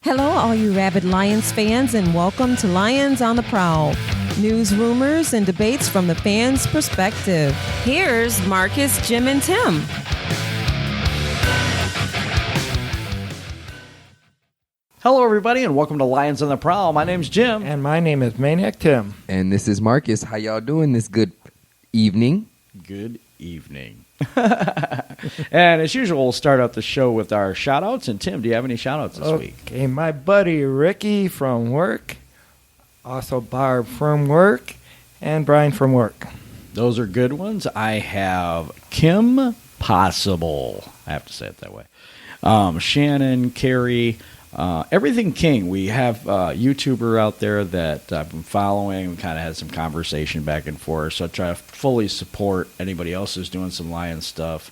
Hello, all you rabid Lions fans, and welcome to Lions on the Prowl. News, rumors, and debates from the fans' perspective. Here's Markus, Jim, and Tim. Hello, everybody, and welcome to Lions on the Prowl. My name's Jim. And my name is Maniac Tim. And this is Markus. How y'all doing this good evening? Good evening. And as usual, we'll start out the show with our shout-outs. And Tim, do you have any shout-outs this week? Okay, my buddy Ricky from work, also Barb from work, and Brian from work. Those are good ones. I have Kim Possible. I have to say it that way. Shannon, Carrie, Everything King. We have a YouTuber out there that I've been following. We kind of had some conversation back and forth, so I try to fully support anybody else who's doing some Lion stuff.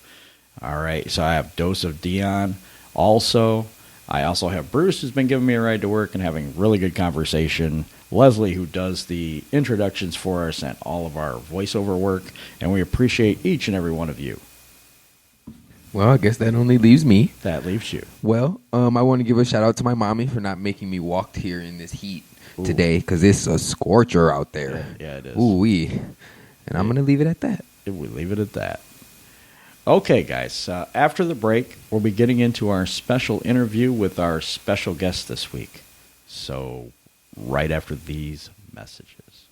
All right, so I have Dose of Dion. Also, I also have Bruce, who's been giving me a ride to work and having really good conversation. Leslie, who does the introductions for us and all of our voiceover work, and we appreciate each and every one of you. Well, I guess that only leaves me. That leaves you. Well, I want to give a shout out to my mommy for not making me walk here in this heat today, because it's a scorcher out there. Yeah, it is. Ooh-wee. And I'm going to leave it at that. We leave it at that. Okay, guys. After the break, we'll be getting into our special interview with our special guest this week. So, right after these messages.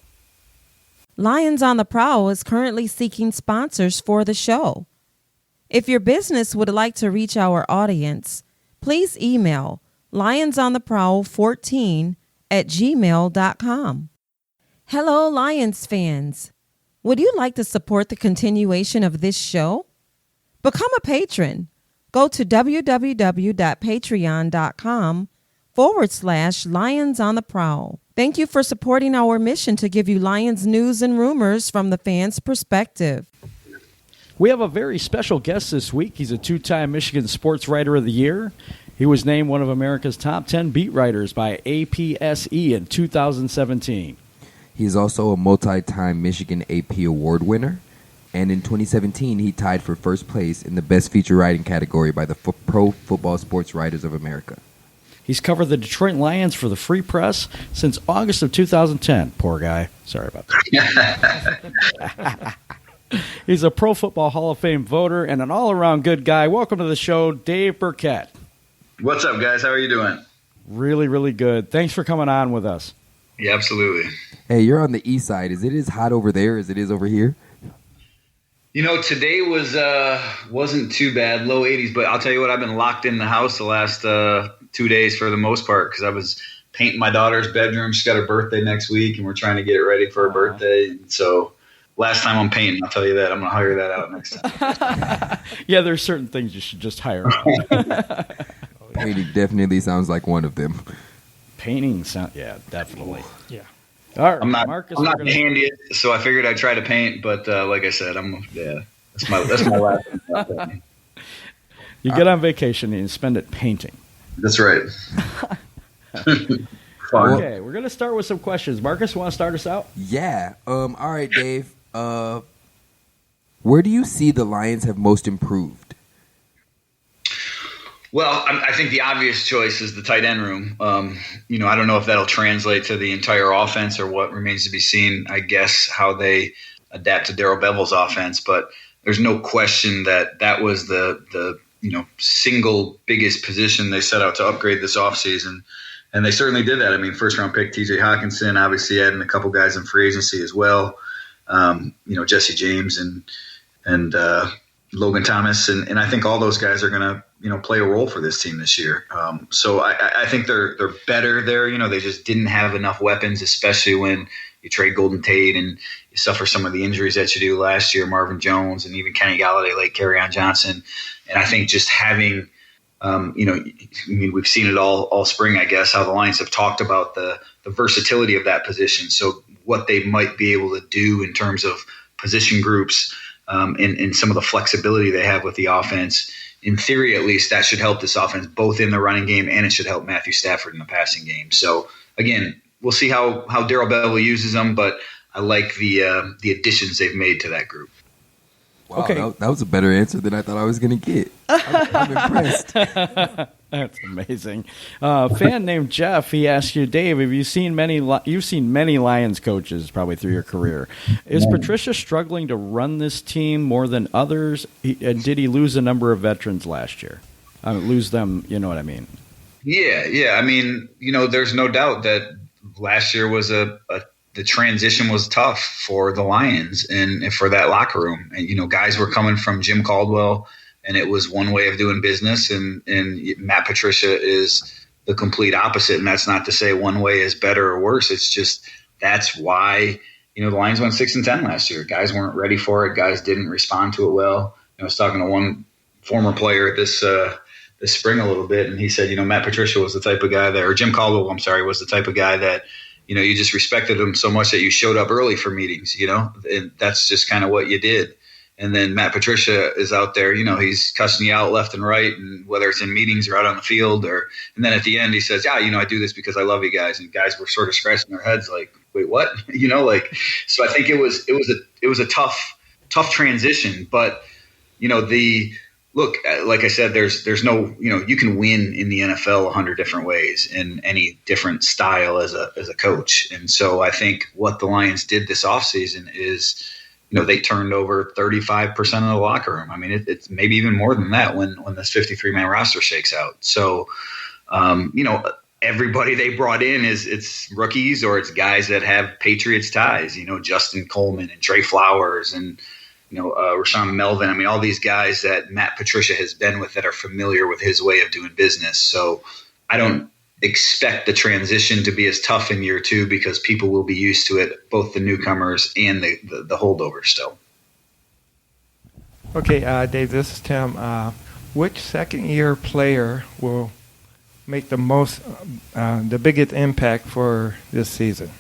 Lions on the Prowl is currently seeking sponsors for the show. If your business would like to reach our audience, please email lionsontheprowl14@gmail.com. Hello, Lions fans. Would you like to support the continuation of this show? Become a patron. Go to www.patreon.com/Lions on the Prowl. Thank you for supporting our mission to give you Lions news and rumors from the fans' perspective. We have a very special guest this week. He's a two-time Michigan Sports Writer of the Year. He was named one of America's top 10 beat writers by APSE in 2017. He's also a multi-time Michigan AP Award winner. And in 2017, he tied for first place in the Best Feature Writing category by the Pro Football Sports Writers of America. He's covered the Detroit Lions for the Free Press since August of 2010. Poor guy. Sorry about that. He's a Pro Football Hall of Fame voter and an all-around good guy. Welcome to the show, Dave Birkett. What's up, guys? How are you doing? Really, really good. Thanks for coming on with us. Yeah, absolutely. Hey, you're on the east side. Is it as hot over there as it is over here? You know, today wasn't too bad, low 80s, but I'll tell you what, I've been locked in the house the last 2 days for the most part because I was painting my daughter's bedroom. She's got her birthday next week, and we're trying to get it ready for her birthday. So last time I'm painting, I'll tell you that. I'm going to hire that out next time. Yeah, there's certain things you should just hire. Painting definitely sounds like one of them. Painting sound, yeah, definitely. Yeah. All right, I'm not Markus, the handiest, so I figured I'd try to paint. But like I said, that's my last one. You get on vacation and you spend it painting. That's right. Okay, we're going to start with some questions. Markus, want to start us out? Yeah. All right, Dave. Where do you see the Lions have most improved? Well, I think the obvious choice is the tight end room. I don't know if that'll translate to the entire offense or what remains to be seen. I guess how they adapt to Darrell Bevell's offense, but there's no question that was the single biggest position they set out to upgrade this offseason. And they certainly did that. I mean, first-round pick T.J. Hockenson, obviously adding a couple guys in free agency as well. Jesse James and Logan Thomas, and I think all those guys are going to play a role for this team this year. So I think they're better there. They just didn't have enough weapons, especially when you trade Golden Tate and you suffer some of the injuries that you do last year, Marvin Jones and even Kenny Galladay, like Kerryon Johnson. And I think just having we've seen it all spring, I guess, how the Lions have talked about the versatility of that position. So what they might be able to do in terms of position groups and some of the flexibility they have with the offense, in theory at least, that should help this offense both in the running game and it should help Matthew Stafford in the passing game. So, again, we'll see how Darrell Bevell uses them, but I like the additions they've made to that group. Wow, Okay. that was a better answer than I thought I was going to get. I'm impressed. That's amazing. Fan named Jeff, he asked you, Dave, you've seen many Lions coaches probably through your career. Is Patricia struggling to run this team more than others? And did he lose a number of veterans last year? Lose them, you know what I mean? Yeah. I mean, there's no doubt that last year was the transition was tough for the Lions and for that locker room. And, guys were coming from Jim Caldwell, and it was one way of doing business. And Matt Patricia is the complete opposite. And that's not to say one way is better or worse. It's just that's why, the Lions went 6-10 last year. Guys weren't ready for it. Guys didn't respond to it well. I was talking to one former player this spring a little bit, and he said, Matt Patricia was the type of guy that, or Jim Caldwell, was the type of guy that, you just respected him so much that you showed up early for meetings, and that's just kind of what you did. And then Matt Patricia is out there, he's cussing you out left and right, and whether it's in meetings or out on the field, and then at the end he says, I do this because I love you guys. And guys were sort of scratching their heads like, wait, what? So I think it was a tough transition, but look, like I said, there's no, you can win in the NFL 100 different ways in any different style as a coach. And so I think what the Lions did this offseason is, they turned over 35% of the locker room. I mean, it's maybe even more than that when this 53-man roster shakes out. So, everybody they brought in it's rookies or it's guys that have Patriots ties, Justin Coleman and Trey Flowers and, Rashawn Melvin. I mean, all these guys that Matt Patricia has been with that are familiar with his way of doing business. So I don't expect the transition to be as tough in year two because people will be used to it, both the newcomers and the holdovers still. Okay, Dave, this is Tim. Which second-year player will make the biggest impact for this season?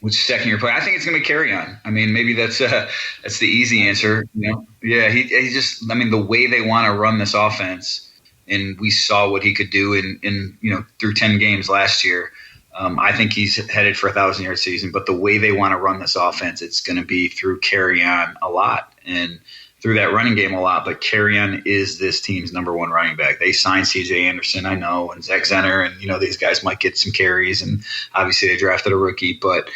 Which second-year player? I think it's going to be Carry On. I mean, maybe that's the easy answer. Yeah, he just. I mean, the way they want to run this offense, and we saw what he could do in through 10 games last year. I think he's headed for a 1,000-yard season. But the way they want to run this offense, it's going to be through Carry On a lot and through that running game a lot. But Carry On is this team's number one running back. They signed C.J. Anderson, I know, and Zach Zenner, and these guys might get some carries. And obviously they drafted a rookie, but.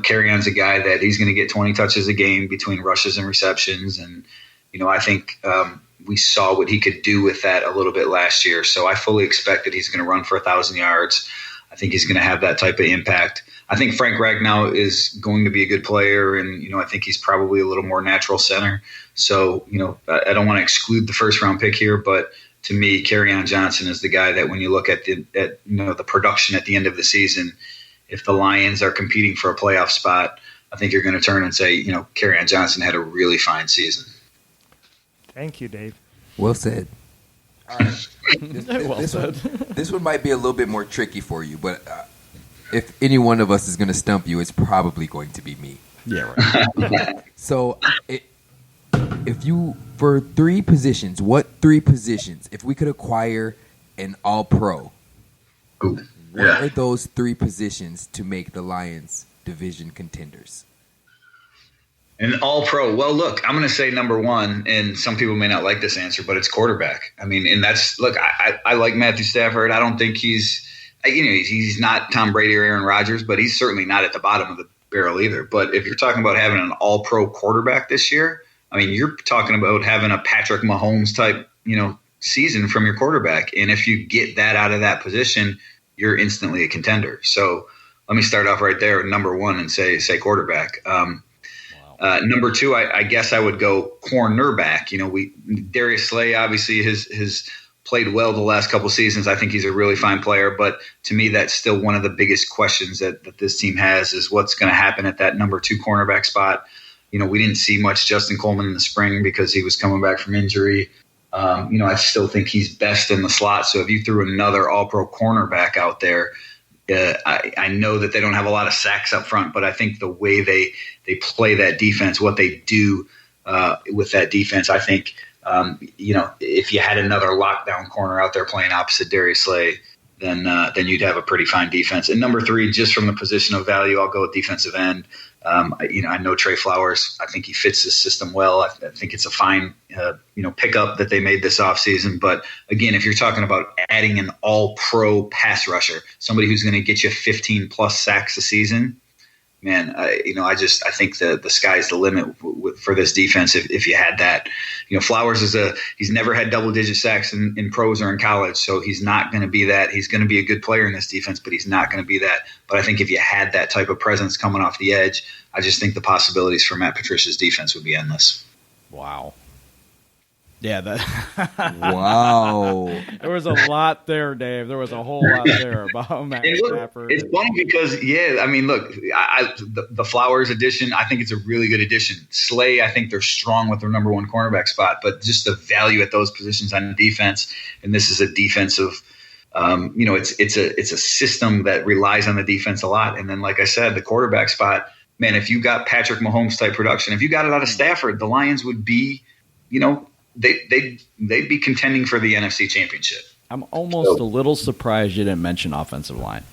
Carry On's a guy that he's going to get 20 touches a game between rushes and receptions. And, I think we saw what he could do with that a little bit last year. So I fully expect that he's going to run for 1,000 yards. I think he's going to have that type of impact. I think Frank Ragnow is going to be a good player. And, I think he's probably a little more natural center. So, I don't want to exclude the first round pick here, but to me, Carry On Johnson is the guy that when you look at the production at the end of the season, if the Lions are competing for a playoff spot, I think you're going to turn and say, Carry On Johnson had a really fine season. Thank you, Dave. Well said. All right. This one might be a little bit more tricky for you, but if any one of us is going to stump you, it's probably going to be me. Yeah, right. So if you, for three positions, what three positions, if we could acquire an all-pro, what are those three positions to make the Lions division contenders? An all-pro. Well, look, I'm going to say number one, and some people may not like this answer, but it's quarterback. I mean, and that's, look, I like Matthew Stafford. I don't think he's not Tom Brady or Aaron Rodgers, but he's certainly not at the bottom of the barrel either. But if you're talking about having an all-pro quarterback this year, I mean, you're talking about having a Patrick Mahomes type, season from your quarterback. And if you get that out of that position, you're instantly a contender. So let me start off right there, number one, and say quarterback. Number two, I guess I would go cornerback. Darius Slay obviously has played well the last couple seasons. I think he's a really fine player, but to me, that's still one of the biggest questions that this team has is what's going to happen at that number two cornerback spot. We didn't see much Justin Coleman in the spring because he was coming back from injury. I still think he's best in the slot. So if you threw another all-pro cornerback out there, I know that they don't have a lot of sacks up front, but I think the way they play that defense, what they do with that defense, I think, if you had another lockdown corner out there playing opposite Darius Slay, then you'd have a pretty fine defense. And number 3, just from the position of value, I'll go with defensive end. I know Trey Flowers. I think he fits this system well. I think it's a fine, pickup that they made this offseason. But again, if you're talking about adding an all-pro pass rusher, somebody who's going to get you 15-plus sacks a season, man, I think the sky's the limit for this defense if you had that. Flowers he's never had double-digit sacks in pros or in college, so he's not going to be that. He's going to be a good player in this defense, but he's not going to be that. But I think if you had that type of presence coming off the edge, I just think the possibilities for Matt Patricia's defense would be endless. Wow. Yeah, Wow. There was a lot there, Dave. There was a whole lot there about Matt Stafford. It's funny because, the Flowers addition, I think it's a really good addition. Slay, I think they're strong with their number 1 cornerback spot, but just the value at those positions on defense, and this is a defensive, it's a system that relies on the defense a lot. And then, like I said, the quarterback spot, man, if you got Patrick Mahomes type production, if you got it out of Stafford, the Lions would be, they'd be contending for the NFC Championship. I'm almost a little surprised you didn't mention offensive line.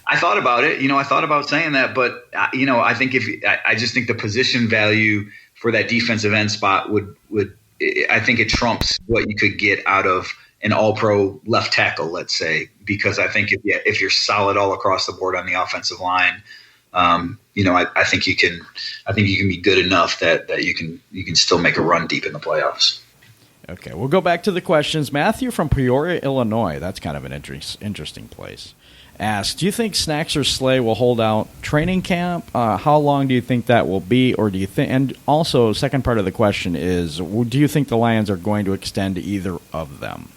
I thought about it. I thought about saying that, but I think I just think the position value for that defensive end spot would I think it trumps what you could get out of an all-pro left tackle, let's say, because I think if you're solid all across the board on the offensive line, I think you can be good enough that you can still make a run deep in the playoffs. Okay, we'll go back to the questions. Matthew from Peoria, Illinois, that's kind of an interesting place, asks, do you think Snacks or Slay will hold out training camp? How long do you think that will be? Or do you think? And also, second part of the question is, do you think the Lions are going to extend either of them?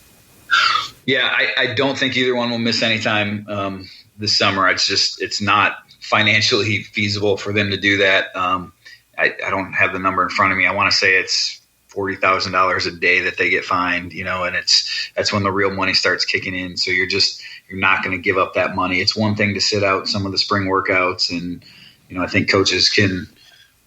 Yeah, I don't think either one will miss any time this summer. It's not financially feasible for them to do that. I don't have the number in front of me. I want to say it's $40,000 a day that they get fined, and that's when the real money starts kicking in. So you're not going to give up that money. It's one thing to sit out some of the spring workouts, and I think coaches can,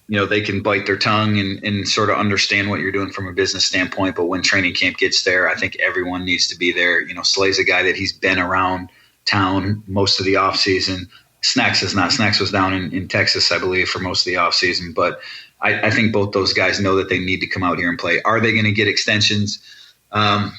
they can bite their tongue and sort of understand what you're doing from a business standpoint. But when training camp gets there, I think everyone needs to be there. Slay's a guy that he's been around town most of the offseason. Snacks is not. Snacks was down in Texas, I believe, for most of the offseason. But I think both those guys know that they need to come out here and play. Are they going to get extensions? I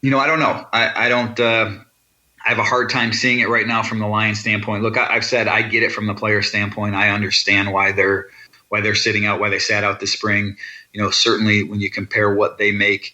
don't know. I don't. I have a hard time seeing it right now from the Lions standpoint. Look, I've said I get it from the player standpoint. I understand why they're sitting out, why they sat out this spring. Certainly when you compare what they make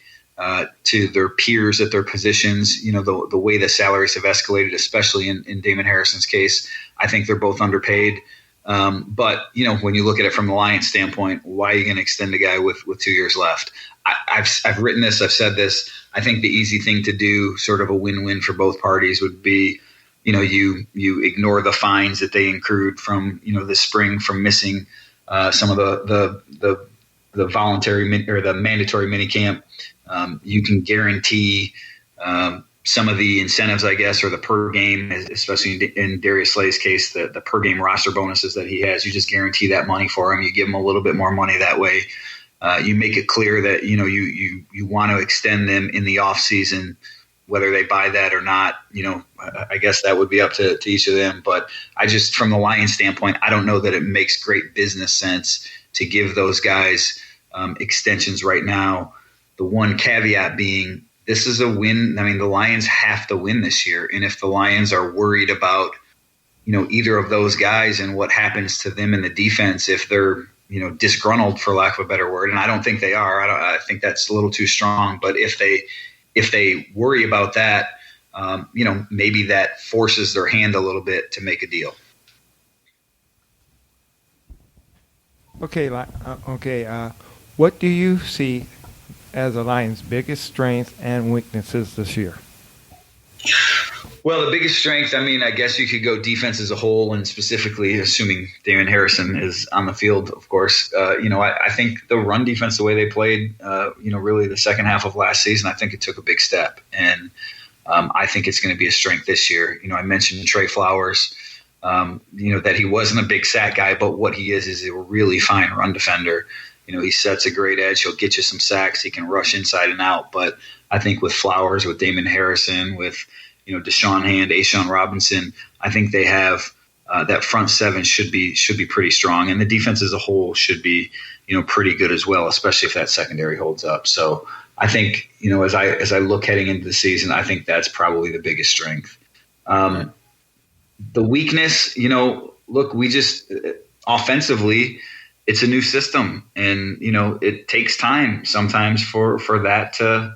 to their peers at their positions, the way the salaries have escalated, especially in Damon Harrison's case, I think they're both underpaid. But when you look at it from the Lions standpoint, why are you going to extend a guy with 2 years left? I've written this, I've said this. I think the easy thing to do, sort of a win-win for both parties, would be, you ignore the fines that they accrued from, this spring from missing some of the voluntary or the mandatory minicamp. You can guarantee some of the incentives, I guess, or the per game, especially in Darius Slay's case, the per game roster bonuses that he has. You just guarantee that money for him. You give him a little bit more money that way. You make it clear that you want to extend them in the off season, whether they buy that or not. I guess that would be up to each of them. But from the Lions standpoint, I don't know that it makes great business sense to give those guys extensions right now. The one caveat being, this is a win. I mean, the Lions have to win this year. And if the Lions are worried about, either of those guys and what happens to them in the defense, if they're, disgruntled, for lack of a better word, and I don't think they are, I think that's a little too strong. But if they worry about that, maybe that forces their hand a little bit to make a deal. Okay. What do you see as the Lions' biggest strengths and weaknesses this year? Well, the biggest strength, I guess you could go defense as a whole, and specifically assuming Damon Harrison is on the field, of course. I think the run defense, the way they played, really the second half of last season, I think it took a big step. And I think it's going to be a strength this year. I mentioned Trey Flowers, that he wasn't a big sack guy, but what he is a really fine run defender. He sets a great edge. He'll get you some sacks. He can rush inside and out. But I think with Flowers, with Damon Harrison, with Deshaun Hand, Ashawn Robinson. I think they have that front seven should be pretty strong, and the defense as a whole should be pretty good as well, especially if that secondary holds up. So I think as I look heading into the season, I think that's probably the biggest strength. The weakness, look, we just offensively, it's a new system, and it takes time sometimes for that to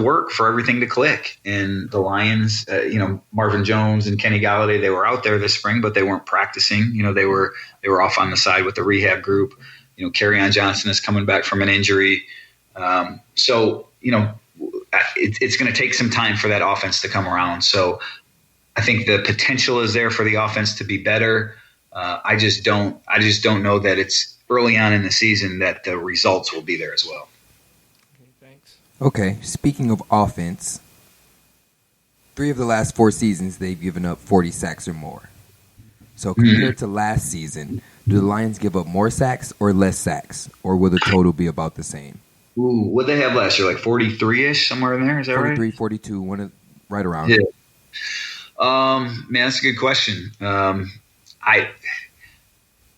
work, for everything to click. And the Lions, Marvin Jones and Kenny Galladay, they were out there this spring, but they weren't practicing. They were off on the side with the rehab group. Kerryon Johnson is coming back from an injury. So it's going to take some time for that offense to come around. So I think the potential is there for the offense to be better. I just don't know that it's early on in the season that the results will be there as well. Okay, speaking of offense, 3 of the last 4 seasons, they've given up 40 sacks or more. So compared to last season, do the Lions give up more sacks or less sacks? Or will the total be about the same? Ooh, what they have last year, like 43-ish, somewhere in there? Is that 43, right? 42, right around. Yeah. Man, that's a good question.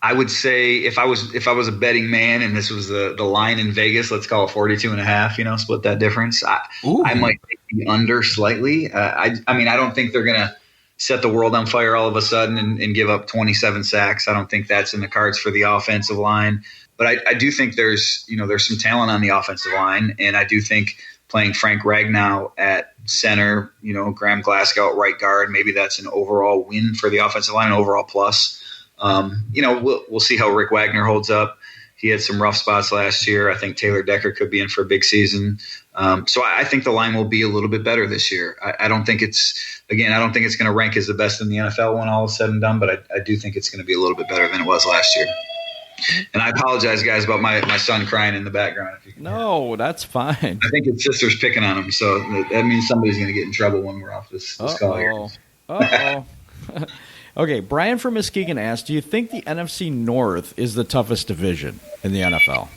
I would say if I was a betting man and this was the line in Vegas, let's call it 42.5, split that difference. I might take the under slightly. I mean, I don't think they're going to set the world on fire all of a sudden and give up 27 sacks. I don't think that's in the cards for the offensive line. But I do think there's some talent on the offensive line, and I do think playing Frank Ragnow at center, Graham Glasgow at right guard, maybe that's an overall win for the offensive line, an overall plus. We'll see how Rick Wagner holds up. He had some rough spots last year. I think Taylor Decker could be in for a big season. So I think the line will be a little bit better this year. I don't think it's going to rank as the best in the NFL when all is said and done, but I do think it's going to be a little bit better than it was last year. And I apologize, guys, about my son crying in the background. If you can No, that's fine. I think his sister's picking on him, so that means somebody's going to get in trouble when we're off this call here. Uh-oh. Okay, Brian from Muskegon asked, do you think the NFC North is the toughest division in the NFL?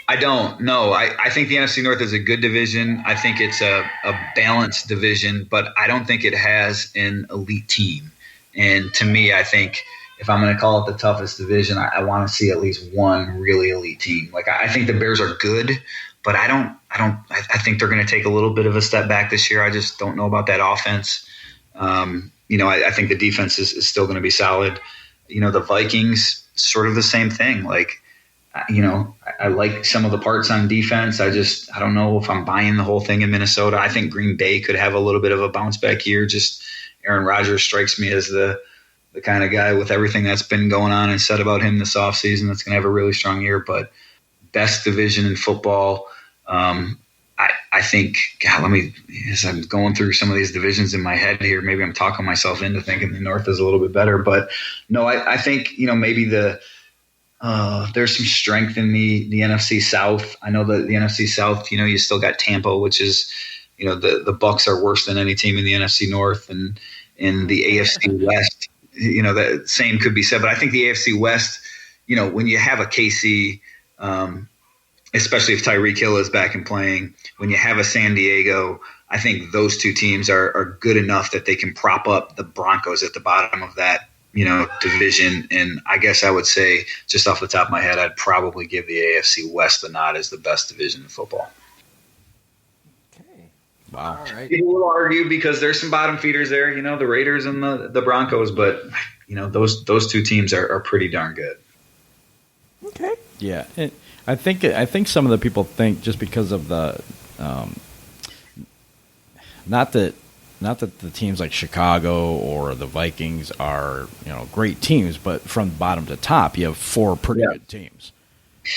I don't. No, I think the NFC North is a good division. I think it's a balanced division, but I don't think it has an elite team. And to me, I think if I'm going to call it the toughest division, I want to see at least one really elite team. Like I think the Bears are good, but I think they're going to take a little bit of a step back this year. I just don't know about that offense. I think the defense is still going to be solid. The Vikings, sort of the same thing. Like, I like some of the parts on defense. I don't know if I'm buying the whole thing in Minnesota. I think Green Bay could have a little bit of a bounce back year. Just Aaron Rodgers strikes me as the kind of guy with everything that's been going on and said about him this offseason that's going to have a really strong year. But best division in football, I think, God, as I'm going through some of these divisions in my head here, maybe I'm talking myself into thinking the North is a little bit better. But no, I think, maybe there's some strength in the NFC South. I know that the NFC South, you still got Tampa, which is, the Bucs are worse than any team in the NFC North, and in the AFC West, that same could be said. But I think the AFC West, when you have a KC, especially if Tyreek Hill is back and playing, when you have a San Diego, I think those two teams are good enough that they can prop up the Broncos at the bottom of that, division. And I guess I would say, just off the top of my head, I'd probably give the AFC West the nod as the best division in football. Okay. Wow. All right. People will argue because there's some bottom feeders there, the Raiders and the Broncos, but those two teams are pretty darn good. Okay. Yeah. I think some of the people think just because of the not that the teams like Chicago or the Vikings are great teams, but from bottom to top you have 4 pretty good teams.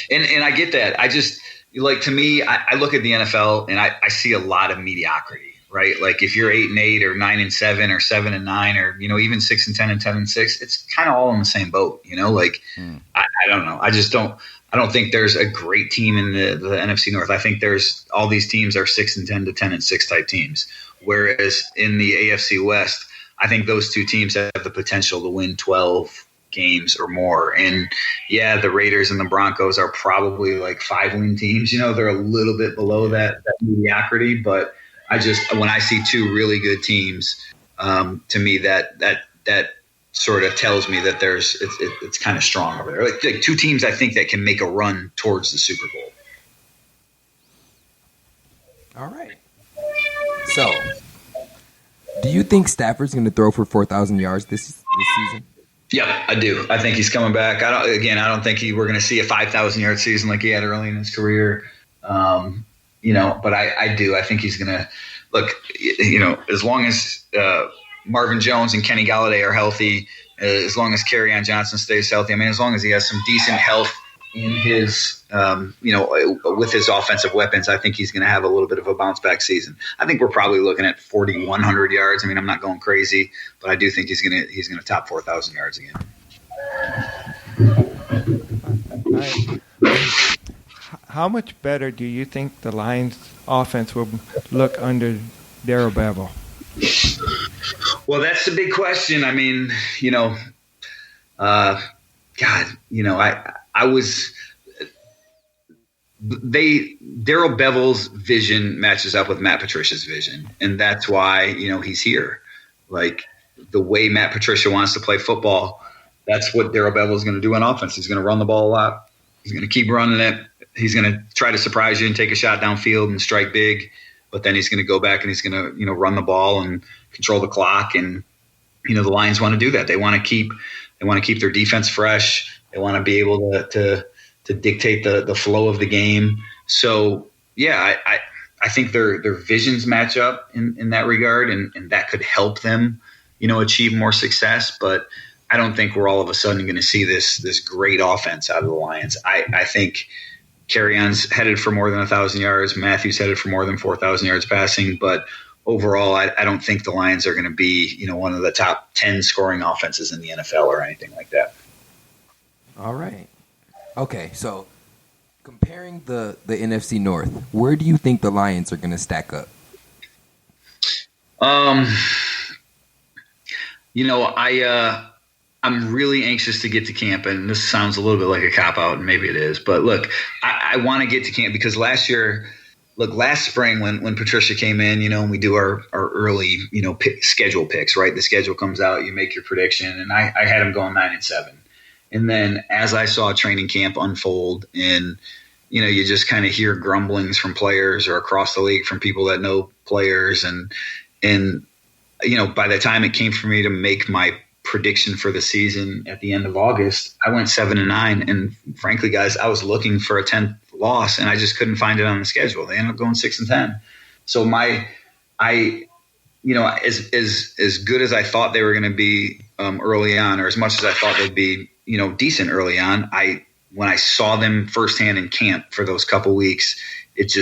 And I get that. I just to me, I look at the NFL and I see a lot of mediocrity, right? Like if you're 8-8 or 9-7 or 7-9 or even 6-10 and 10-6, it's kind of all in the same boat, I don't know. I don't think there's a great team in the NFC North. I think there's all these teams are 6-10 to 10-6 type teams. Whereas in the AFC West, I think those two teams have the potential to win 12 games or more. And yeah, the Raiders and the Broncos are probably like 5-win teams. They're a little bit below that mediocrity, but when I see two really good teams, to me that sort of tells me that it's kind of strong over there. Like two teams I think that can make a run towards the Super Bowl. All right. So, do you think Stafford's going to throw for 4,000 yards this season? Yeah, I do. I think he's coming back. I don't think we're going to see a 5,000-yard season like he had early in his career. But I do. I think he's going to look. As long as Marvin Jones and Kenny Golladay are healthy, as long as Kerryon Johnson stays healthy. I mean, as long as he has some decent health in his, with his offensive weapons, I think he's going to have a little bit of a bounce back season. I think we're probably looking at 4,100 yards. I mean, I'm not going crazy, but I do think he's going to top 4,000 yards again. How much better do you think the Lions' offense will look under Darrell Bevell? Well, that's the big question. I mean, Darrell Bevell's vision matches up with Matt Patricia's vision, and that's why he's here. Like the way Matt Patricia wants to play football, that's what Darrell Bevell is going to do on offense. He's going to run the ball a lot. He's going to keep running it. He's going to try to surprise you and take a shot downfield and strike big, but then he's going to go back and he's going to run the ball and control the clock. And the Lions want to do that. They want to keep their defense fresh. They want to be able to dictate the flow of the game. So yeah, I think their visions match up in that regard, and that could help them achieve more success. But I don't think we're all of a sudden going to see this great offense out of the Lions. I think Kerryon's headed for more than 1,000 yards. Matthew's headed for more than 4,000 yards passing. But overall, I don't think the Lions are going to be one of the top 10 scoring offenses in the NFL or anything like that. All right. Okay, so comparing the NFC North, where do you think the Lions are going to stack up? I'm really anxious to get to camp, and this sounds a little bit like a cop-out, and maybe it is. But look, I want to get to camp because last spring when Patricia came in, and we do our early, schedule picks, right? The schedule comes out, you make your prediction, and I had him going 9-7. And then as I saw training camp unfold and, you just kind of hear grumblings from players or across the league from people that know players. And by the time it came for me to make my prediction for the season at the end of August, I went 7-9. And frankly, guys, I was looking for a 10th loss and I just couldn't find it on the schedule. They ended up going 6-10. So as good as I thought they were going to be early on, or as much as I thought they'd be, decent early on, when I saw them firsthand in camp for those couple weeks,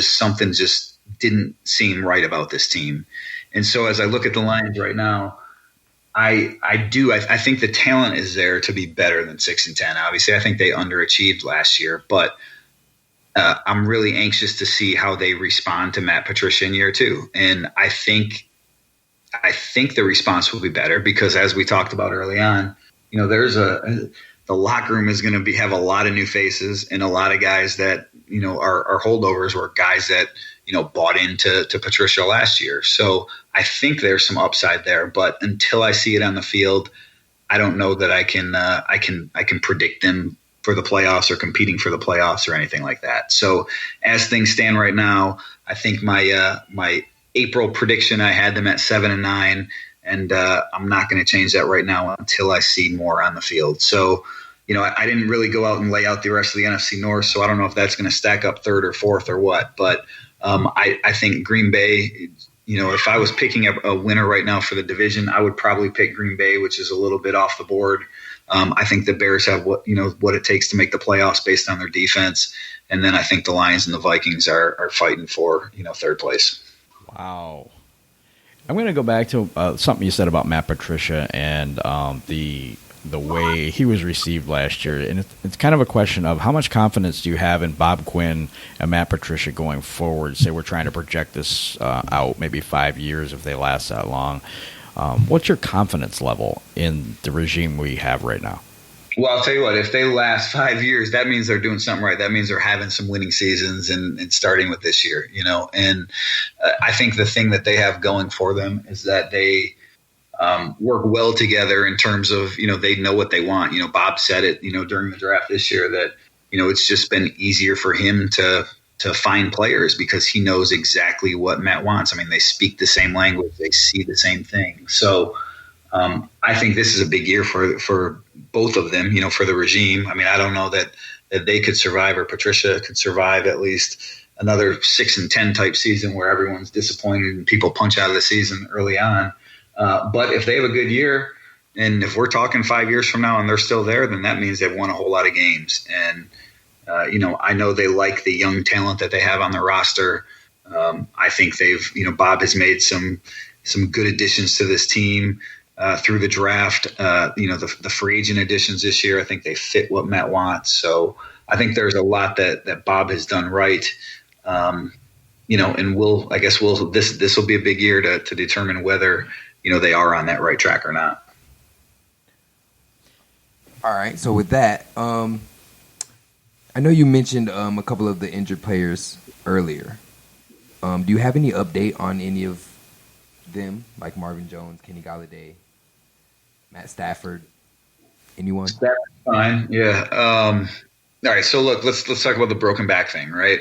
something just didn't seem right about this team. And so as I look at the Lions right now, I think the talent is there to be better than 6-10. Obviously, I think they underachieved last year, but I'm really anxious to see how they respond to Matt Patricia in year two. And I think the response will be better because, as we talked about early on, the locker room is going to have a lot of new faces and a lot of guys that are holdovers or guys that bought into Patricia last year. So I think there's some upside there, but until I see it on the field, I don't know that I can predict them for the playoffs or competing for the playoffs or anything like that. So as things stand right now, I think my April prediction, I had them at 7-9, and I'm not going to change that right now until I see more on the field. So, I didn't really go out and lay out the rest of the NFC North, so I don't know if that's going to stack up third or fourth or what. But I think Green Bay, if I was picking a winner right now for the division, I would probably pick Green Bay, which is a little bit off the board. I think the Bears have what it takes to make the playoffs based on their defense. And then I think the Lions and the Vikings are fighting for, third place. Wow. I'm going to go back to something you said about Matt Patricia and the way he was received last year. And it's kind of a question of how much confidence do you have in Bob Quinn and Matt Patricia going forward? Say we're trying to project this out maybe 5 years if they last that long. What's your confidence level in the regime we have right now? Well, I'll tell you what, if they last 5 years, that means they're doing something right. That means they're having some winning seasons and starting with this year, and I think the thing that they have going for them is that they work well together in terms of, they know what they want. Bob said it, during the draft this year that, it's just been easier for him to find players because he knows exactly what Matt wants. I mean, they speak the same language. They see the same thing. So I think this is a big year for both of them, for the regime. I mean, I don't know that they could survive, or Patricia could survive at least another 6-10 type season where everyone's disappointed and people punch out of the season early on. But if they have a good year, and if we're talking 5 years from now and they're still there, then that means they've won a whole lot of games. And, I know they like the young talent that they have on their roster. I think Bob has made some good additions to this team through the draft. The free agent additions this year, I think they fit what Matt wants. So I think there's a lot that Bob has done right. And this will be a big year to determine whether, they are on that right track or not. All right. So with that, I know you mentioned a couple of the injured players earlier. Do you have any update on any of them, like Marvin Jones, Kenny Galladay, Matt Stafford, anyone? That's fine. Yeah. All right. So look, let's talk about the broken back thing, right?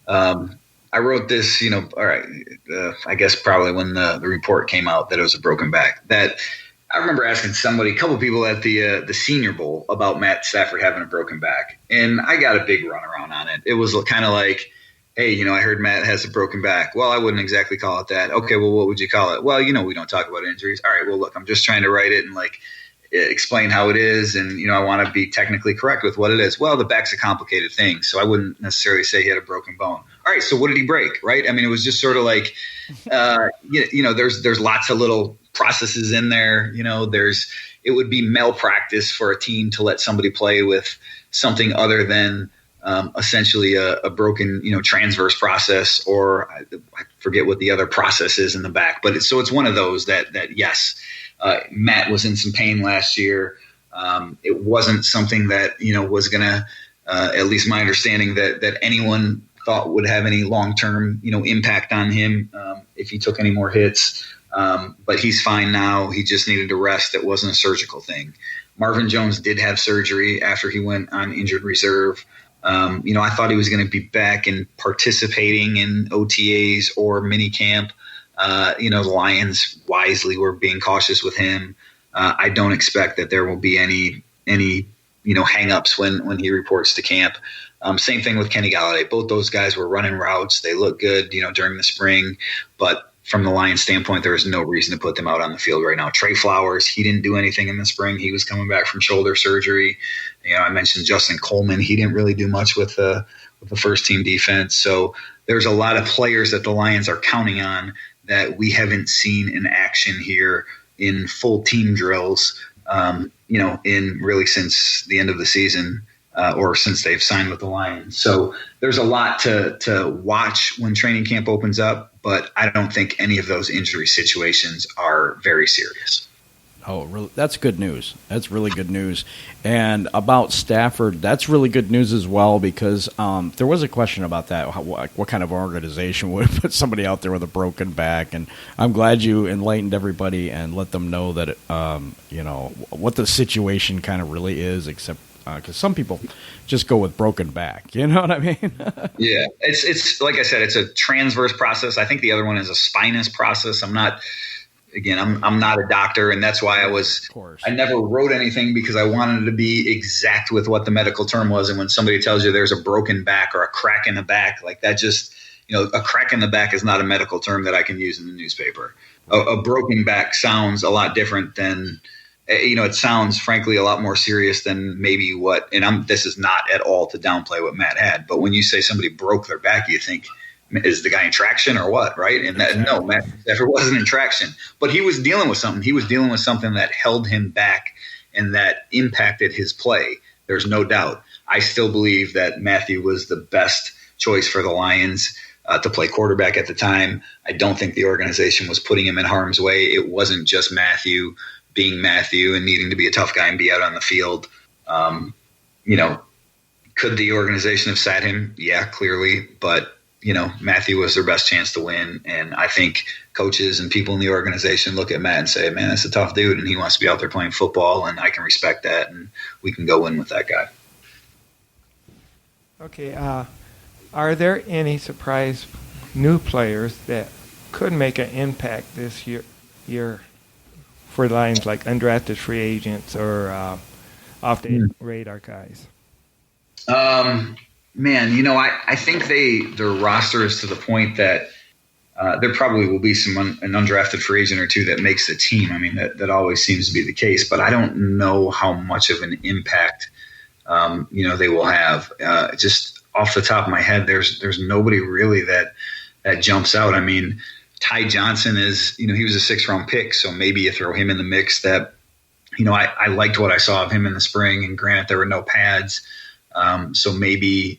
I wrote this, I guess probably when the report came out that it was a broken back. That I remember asking a couple people at the Senior Bowl about Matt Stafford having a broken back, and I got a big runaround on it. It was kind of like, hey, I heard Matt has a broken back. Well, I wouldn't exactly call it that. Okay, well, what would you call it? Well, we don't talk about injuries. All right, well, look, I'm just trying to write it and explain how it is, and I want to be technically correct with what it is. Well, the back's a complicated thing, so I wouldn't necessarily say he had a broken bone. All right, so what did he break? Right? I mean, it was just sort of like, there's lots of little processes in there. It would be malpractice for a team to let somebody play with something other than essentially a broken, transverse process, or I forget what the other process is in the back. But it's one of those that yes. Matt was in some pain last year. It wasn't something that, was going to, at least my understanding, that anyone thought would have any long-term, impact on him if he took any more hits. But he's fine now. He just needed to rest. It wasn't a surgical thing. Marvin Jones did have surgery after he went on injured reserve. I thought he was going to be back and participating in OTAs or mini camp. The Lions wisely were being cautious with him. I don't expect that there will be any hang-ups when he reports to camp. Same thing with Kenny Galladay. Both those guys were running routes. They look good, during the spring. But from the Lions standpoint, there is no reason to put them out on the field right now. Trey Flowers, he didn't do anything in the spring. He was coming back from shoulder surgery. I mentioned Justin Coleman. He didn't really do much with the first-team defense. So there's a lot of players that the Lions are counting on that we haven't seen in action here in full team drills, in really since the end of the season or since they've signed with the Lions. So there's a lot to watch when training camp opens up, but I don't think any of those injury situations are very serious. Oh, really? That's good news. That's really good news. And about Stafford, that's really good news as well, because there was a question about that. What kind of organization would put somebody out there with a broken back? And I'm glad you enlightened everybody and let them know that, what the situation kind of really is, except because some people just go with broken back. You know what I mean? Yeah. It's like I said, it's a transverse process. I think the other one is a spinous process. I'm not a doctor, and that's why I never wrote anything, because I wanted to be exact with what the medical term was. And when somebody tells you there's a broken back or a crack in the back, like that just, a crack in the back is not a medical term that I can use in the newspaper. A broken back sounds a lot different than, it sounds frankly a lot more serious than maybe what, and this is not at all to downplay what Matt had, but when you say somebody broke their back, you think, is the guy in traction or what, right? And no, Matt Stafford wasn't in traction, but he was dealing with something. He was dealing with something that held him back and that impacted his play. There's no doubt. I still believe that Matthew was the best choice for the Lions to play quarterback at the time. I don't think the organization was putting him in harm's way. It wasn't just Matthew being Matthew and needing to be a tough guy and be out on the field. Could the organization have sat him? Yeah, clearly. But, Matthew was their best chance to win. And I think coaches and people in the organization look at Matt and say, man, that's a tough dude, and he wants to be out there playing football, and I can respect that, and we can go win with that guy. Okay, are there any surprise new players that could make an impact this year for the Lions, like undrafted free agents or off the radar guys? I think their roster is to the point that there probably will be an undrafted free agent or two that makes the team. I mean, that always seems to be the case, but I don't know how much of an impact, they will have. Just off the top of my head, there's nobody really that jumps out. I mean, Ty Johnson is, he was a 6th-round pick, so maybe you throw him in the mix. That, I liked what I saw of him in the spring, and granted, there were no pads. So maybe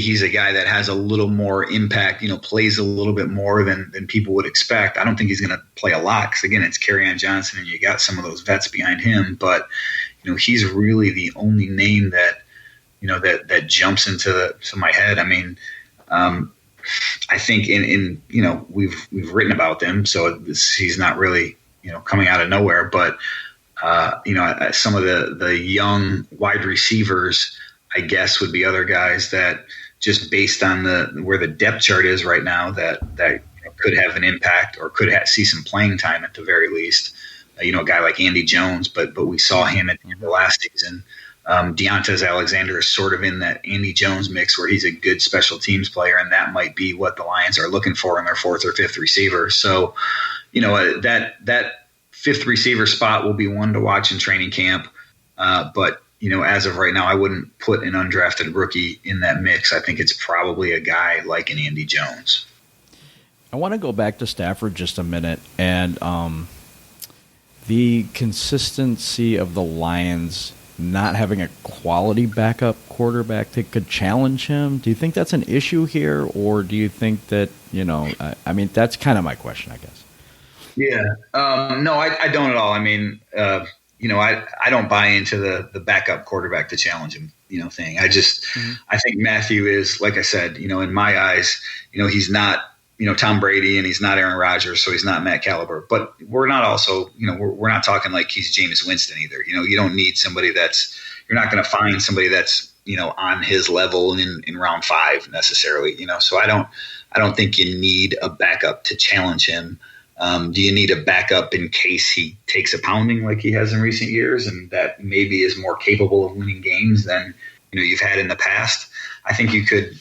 he's a guy that has a little more impact, plays a little bit more than people would expect. I don't think he's going to play a lot because, again, it's Kerryon Johnson and you got some of those vets behind him. But, he's really the only name that, that jumps into my head. I mean, I think we've written about them, so he's not really, coming out of nowhere. But, some of the young wide receivers, I guess, would be other guys that just based on where the depth chart is right now that could have an impact or could see some playing time at the very least. A guy like Andy Jones, but we saw him at the end of last season. Deontay Alexander is sort of in that Andy Jones mix where he's a good special teams player, and that might be what the Lions are looking for in their 4th or 5th receiver. So, that 5th receiver spot will be one to watch in training camp. But as of right now, I wouldn't put an undrafted rookie in that mix. I think it's probably a guy like an Andy Jones. I want to go back to Stafford just a minute, and the consistency of the Lions not having a quality backup quarterback that could challenge him. Do you think that's an issue here, or do you think that, that's kind of my question, I guess. Yeah. No, I don't at all. I mean, I don't buy into the backup quarterback to challenge him, thing. I think Matthew is, like I said, in my eyes, he's not, Tom Brady, and he's not Aaron Rodgers, so he's not Matt Caliber. But we're not also, we're not talking like he's Jameis Winston either. You don't need somebody you're not going to find somebody that's, on his level in round 5 necessarily, So I don't think you need a backup to challenge him. Do you need a backup in case he takes a pounding like he has in recent years, and that maybe is more capable of winning games than you've had in the past? I think you could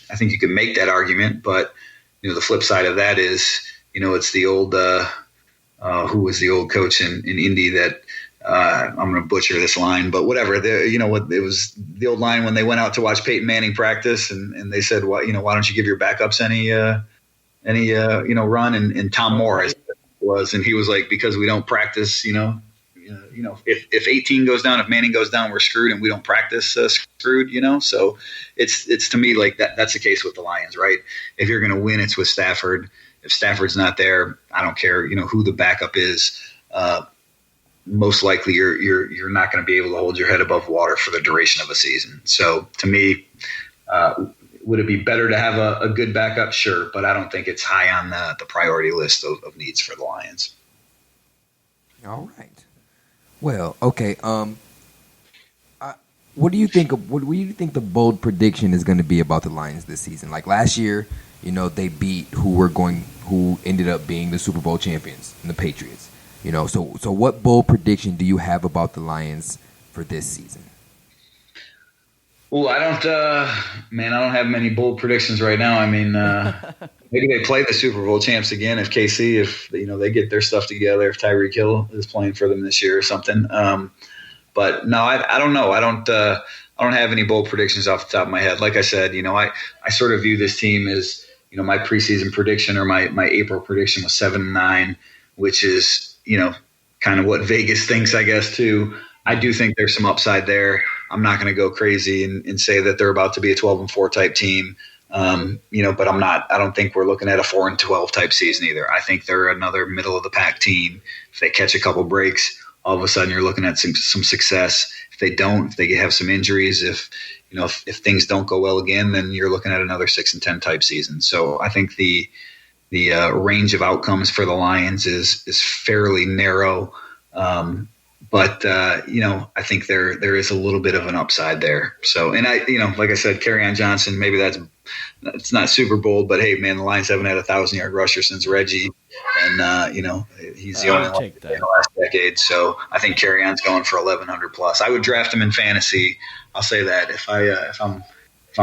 make that argument, but the flip side of that is it's the old who was the old coach in Indy that I'm going to butcher this line, but whatever. It was the old line when they went out to watch Peyton Manning practice, and they said, why don't you give your backups any run? And Tom Moore was, and he was like, because we don't practice, if 18 goes down, if Manning goes down, we're screwed, and we don't practice screwed, So it's to me like that's the case with the Lions, right? If you're going to win, it's with Stafford. If Stafford's not there, I don't care, who the backup is. Most likely you're not going to be able to hold your head above water for the duration of a season. So to me, would it be better to have a good backup? Sure, but I don't think it's high on the priority list of needs for the Lions. All right. Well, okay. What do you think? What do you think the bold prediction is going to be about the Lions this season? Like last year, they beat who ended up being the Super Bowl champions, and the Patriots. So what bold prediction do you have about the Lions for this season? Well, I don't have many bold predictions right now. I mean, maybe they play the Super Bowl champs again if KC, if they get their stuff together, if Tyreek Hill is playing for them this year or something. But no, I don't know. I don't have any bold predictions off the top of my head. Like I said, I sort of view this team as, my preseason prediction or my April prediction was 7-9, which is, kind of what Vegas thinks, I guess, too. I do think there's some upside there. I'm not going to go crazy and say that they're about to be a 12-4 type team. But I don't think we're looking at a 4-12 type season either. I think they're another middle of the pack team. If they catch a couple breaks, all of a sudden you're looking at some success. If they don't, if they have some injuries, if things don't go well again, then you're looking at another 6-10 type season. So I think the range of outcomes for the Lions is fairly narrow. But I think there is a little bit of an upside there. So, and like I said, Kerryon Johnson, maybe it's not super bold, but hey, man, the Lions haven't had a 1,000-yard rusher since Reggie, and he's the only one in the last decade. So I think Kerryon's going for 1,100 plus. I would draft him in fantasy. I'll say that if I'm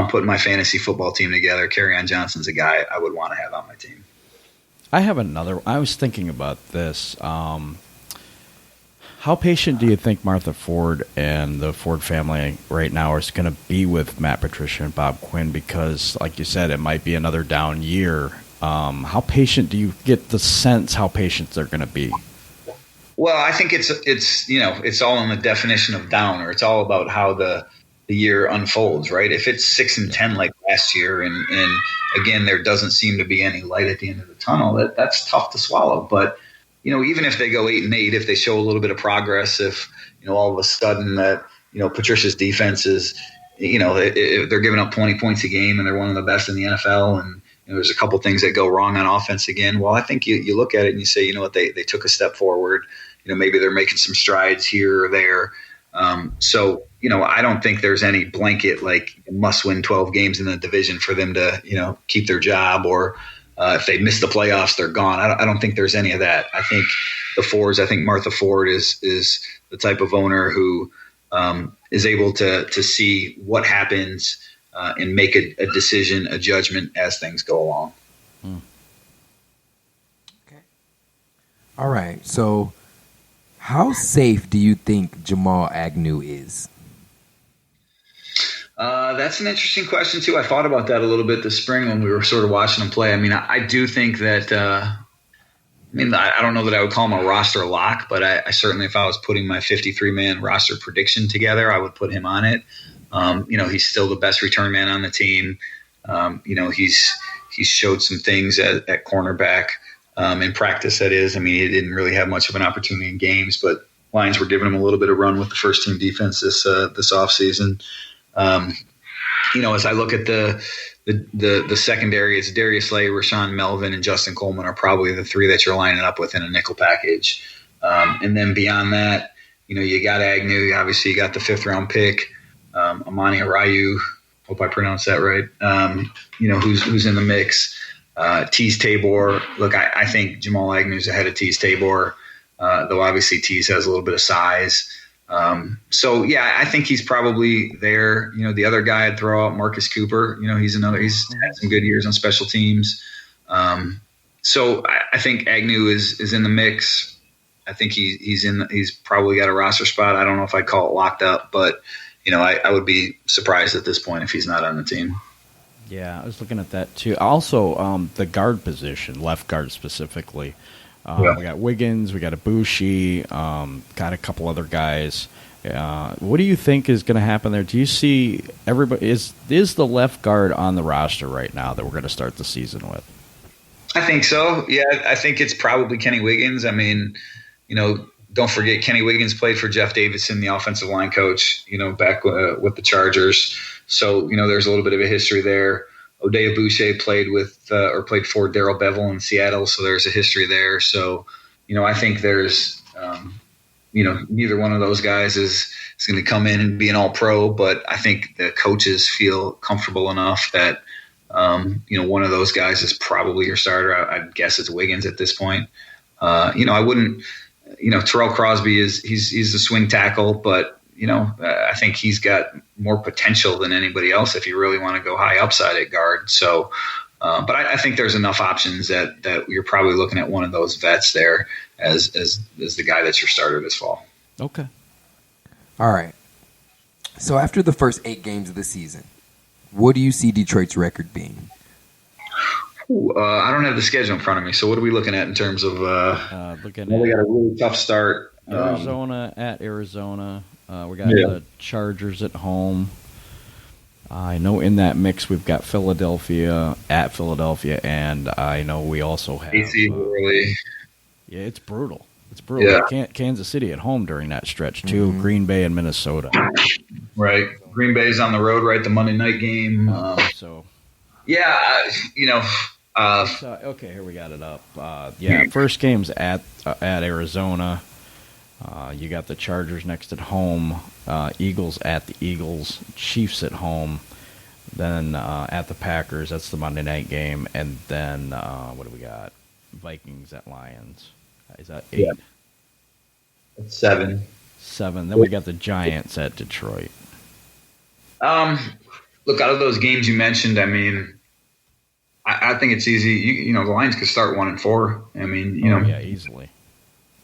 putting my fantasy football team together, Kerryon Johnson's a guy I would want to have on my team. I was thinking about this. How patient do you think Martha Ford and the Ford family right now is going to be with Matt Patricia and Bob Quinn? Because, like you said, it might be another down year. How patient do you get the sense how patient they're going to be? Well, I think it's all in the definition of down, or it's all about how the year unfolds, right? If it's 6-10 like last year, and again there doesn't seem to be any light at the end of the tunnel, that's tough to swallow. But even if they go 8-8, if they show a little bit of progress, if all of a sudden that Patricia's defense is if they're giving up 20 points a game and they're one of the best in the NFL, and there's a couple things that go wrong on offense again, well, I think you look at it and you say, they took a step forward. Maybe they're making some strides here or there. So I don't think there's any blanket like must win 12 games in the division for them to keep their job, or if they miss the playoffs, they're gone. I don't think there's any of that. I think the Fords, I think Martha Ford is the type of owner who is able to see what happens and make a decision, a judgment as things go along. Okay. All right. So how safe do you think Jamal Agnew is? That's an interesting question, too. I thought about that a little bit this spring when we were sort of watching him play. I mean, I do think that I don't know that I would call him a roster lock, but I certainly, if I was putting my 53-man roster prediction together, I would put him on it. He's still the best return man on the team. He's showed some things at cornerback in practice, that is. I mean, he didn't really have much of an opportunity in games, but Lions were giving him a little bit of run with the first-team defense this offseason. As I look at the secondary, it's Darius Slay, Rashawn Melvin, and Justin Coleman are probably the three that you're lining up with in a nickel package. And then beyond that, you got Agnew. Obviously, you got the 5th-round pick, Amani Arayu. Hope I pronounced that right. Who's in the mix. Tease Tabor. Look, I think Jamal Agnew's ahead of Tease Tabor, though obviously Tease has a little bit of size. I think he's probably there. The other guy I'd throw out, Marcus Cooper, he's had some good years on special teams. I think Agnew is in the mix. I think he's probably got a roster spot. I don't know if I'd call it locked up, but I would be surprised at this point if he's not on the team. Yeah, I was looking at that too. Also, the guard position, left guard specifically. We got Wiggins, we got Ibushi, got a couple other guys. What do you think is going to happen there? Do you see everybody? Is the left guard on the roster right now that we're going to start the season with? I think so. Yeah, I think it's probably Kenny Wiggins. I mean, don't forget Kenny Wiggins played for Jeff Davidson, the offensive line coach, back with the Chargers. So, there's a little bit of a history there. Oday Abouche played for Darrell Bevell in Seattle, so there's a history there. So, I think there's, neither one of those guys is going to come in and be an all-pro, but I think the coaches feel comfortable enough that, one of those guys is probably your starter. I'd guess it's Wiggins at this point. I wouldn't, Terrell Crosby he's a swing tackle, but I think he's got more potential than anybody else if you really want to go high upside at guard. So, but I think there's enough options that you're probably looking at one of those vets there as the guy that's your starter this fall. Okay. All right. So after the first 8 games of the season, what do you see Detroit's record being? I don't have the schedule in front of me. So what are we looking at in terms of? They got a really tough start. Arizona at Arizona. We got the Chargers at home. I know in that mix we've got Philadelphia at Philadelphia, and I know we also have. AC early. Yeah, it's brutal. It's brutal. Yeah. Kansas City at home during that stretch too. Green Bay and Minnesota. Right. Green Bay's on the road, right? The Monday night game. Okay, here we got it up. First game's at Arizona. You got the Chargers next at home. Eagles at the Eagles. Chiefs at home. Then at the Packers. That's the Monday night game. And then what do we got? Vikings at Lions. Is that 8? Yeah. That's 7. 7. Then we got the Giants at Detroit. Look, out of those games you mentioned, I mean, I think it's easy. The Lions could start 1-4. I mean, easily.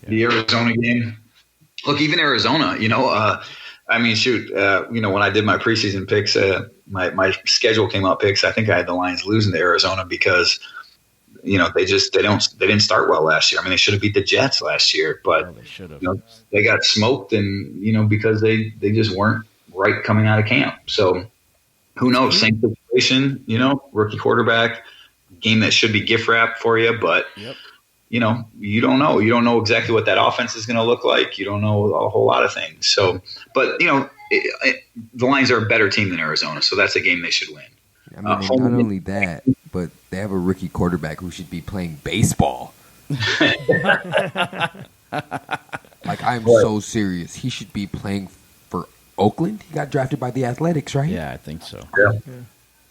Yeah. The Arizona game. Look, even Arizona, I mean, shoot, when I did my preseason picks, my schedule came out picks. I think I had the Lions losing to Arizona because, they didn't start well last year. I mean, they should have beat the Jets last year, but they should have. They got smoked, and because they just weren't right coming out of camp. So who knows? Same situation, rookie quarterback, game that should be gift wrapped for you, but. Yep. You don't know. You don't know exactly what that offense is going to look like. You don't know a whole lot of things. So, but the Lions are a better team than Arizona, so that's a game they should win. I mean, not only that, but they have a rookie quarterback who should be playing baseball. Like, I'm so serious. He should be playing for Oakland. He got drafted by the Athletics, right? Yeah, I think so. Yeah.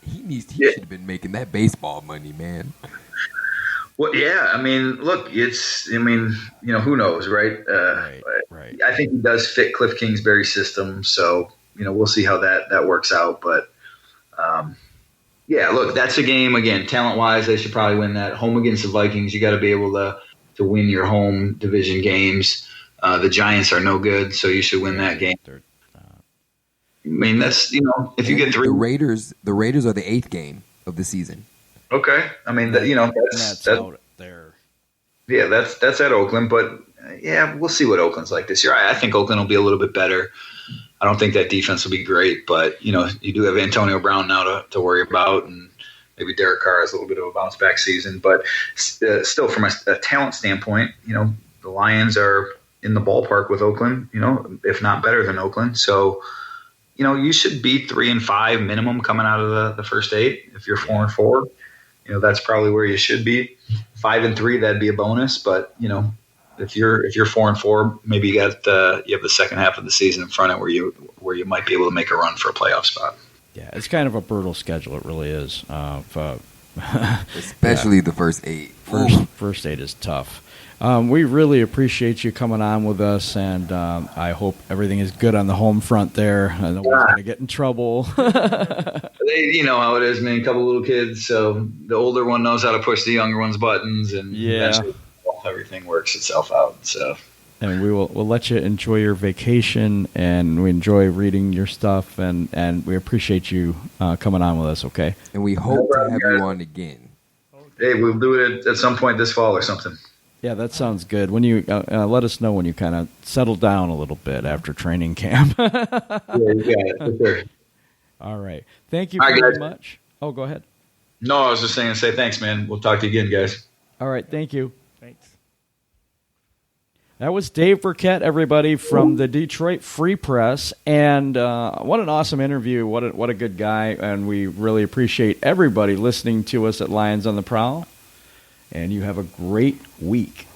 He should have been making that baseball money, man. Well, yeah. I mean, look, who knows, right? Right. I think he does fit Cliff Kingsbury's system, so we'll see how that works out. But look, that's a game again. Talent-wise, they should probably win that. Home against the Vikings, you got to be able to win your home division games. The Giants are no good, so you should win that game. I mean, that's if you get 3. The Raiders are the 8th game of the season. Okay, I mean that's out there. Yeah, that's at Oakland, but we'll see what Oakland's like this year. I think Oakland will be a little bit better. I don't think that defense will be great, but you do have Antonio Brown now to worry about, and maybe Derek Carr has a little bit of a bounce back season. But still, from a talent standpoint, the Lions are in the ballpark with Oakland, if not better than Oakland. So, you should be 3-5 minimum coming out of the first 8. If you're 4-4. That's probably where you should be. 5-3, that'd be a bonus. But if you're 4-4, maybe you have the second half of the season in front of where you might be able to make a run for a playoff spot. Yeah, it's kind of a brutal schedule. It really is. Especially the first 8. First 8 is tough. We really appreciate you coming on with us, and I hope everything is good on the home front there. I know we're going to get in trouble. You know how it is, man. A couple little kids, so the older one knows how to push the younger one's buttons, and eventually everything works itself out. So, and we'll let you enjoy your vacation, and we enjoy reading your stuff, and we appreciate you coming on with us. Okay, and we hope to have you on again. Hey, we'll do it at some point this fall or something. Yeah, that sounds good. When you let us know when you kind of settle down a little bit after training camp. Yeah, for sure. All right. Thank you very much. Oh, go ahead. No, I was just saying, say thanks, man. We'll talk to you again, guys. All right. Thank you. Thanks. That was Dave Birkett, everybody, from the Detroit Free Press. And what an awesome interview. What a good guy. And we really appreciate everybody listening to us at Lions on the Prowl. And you have a great week.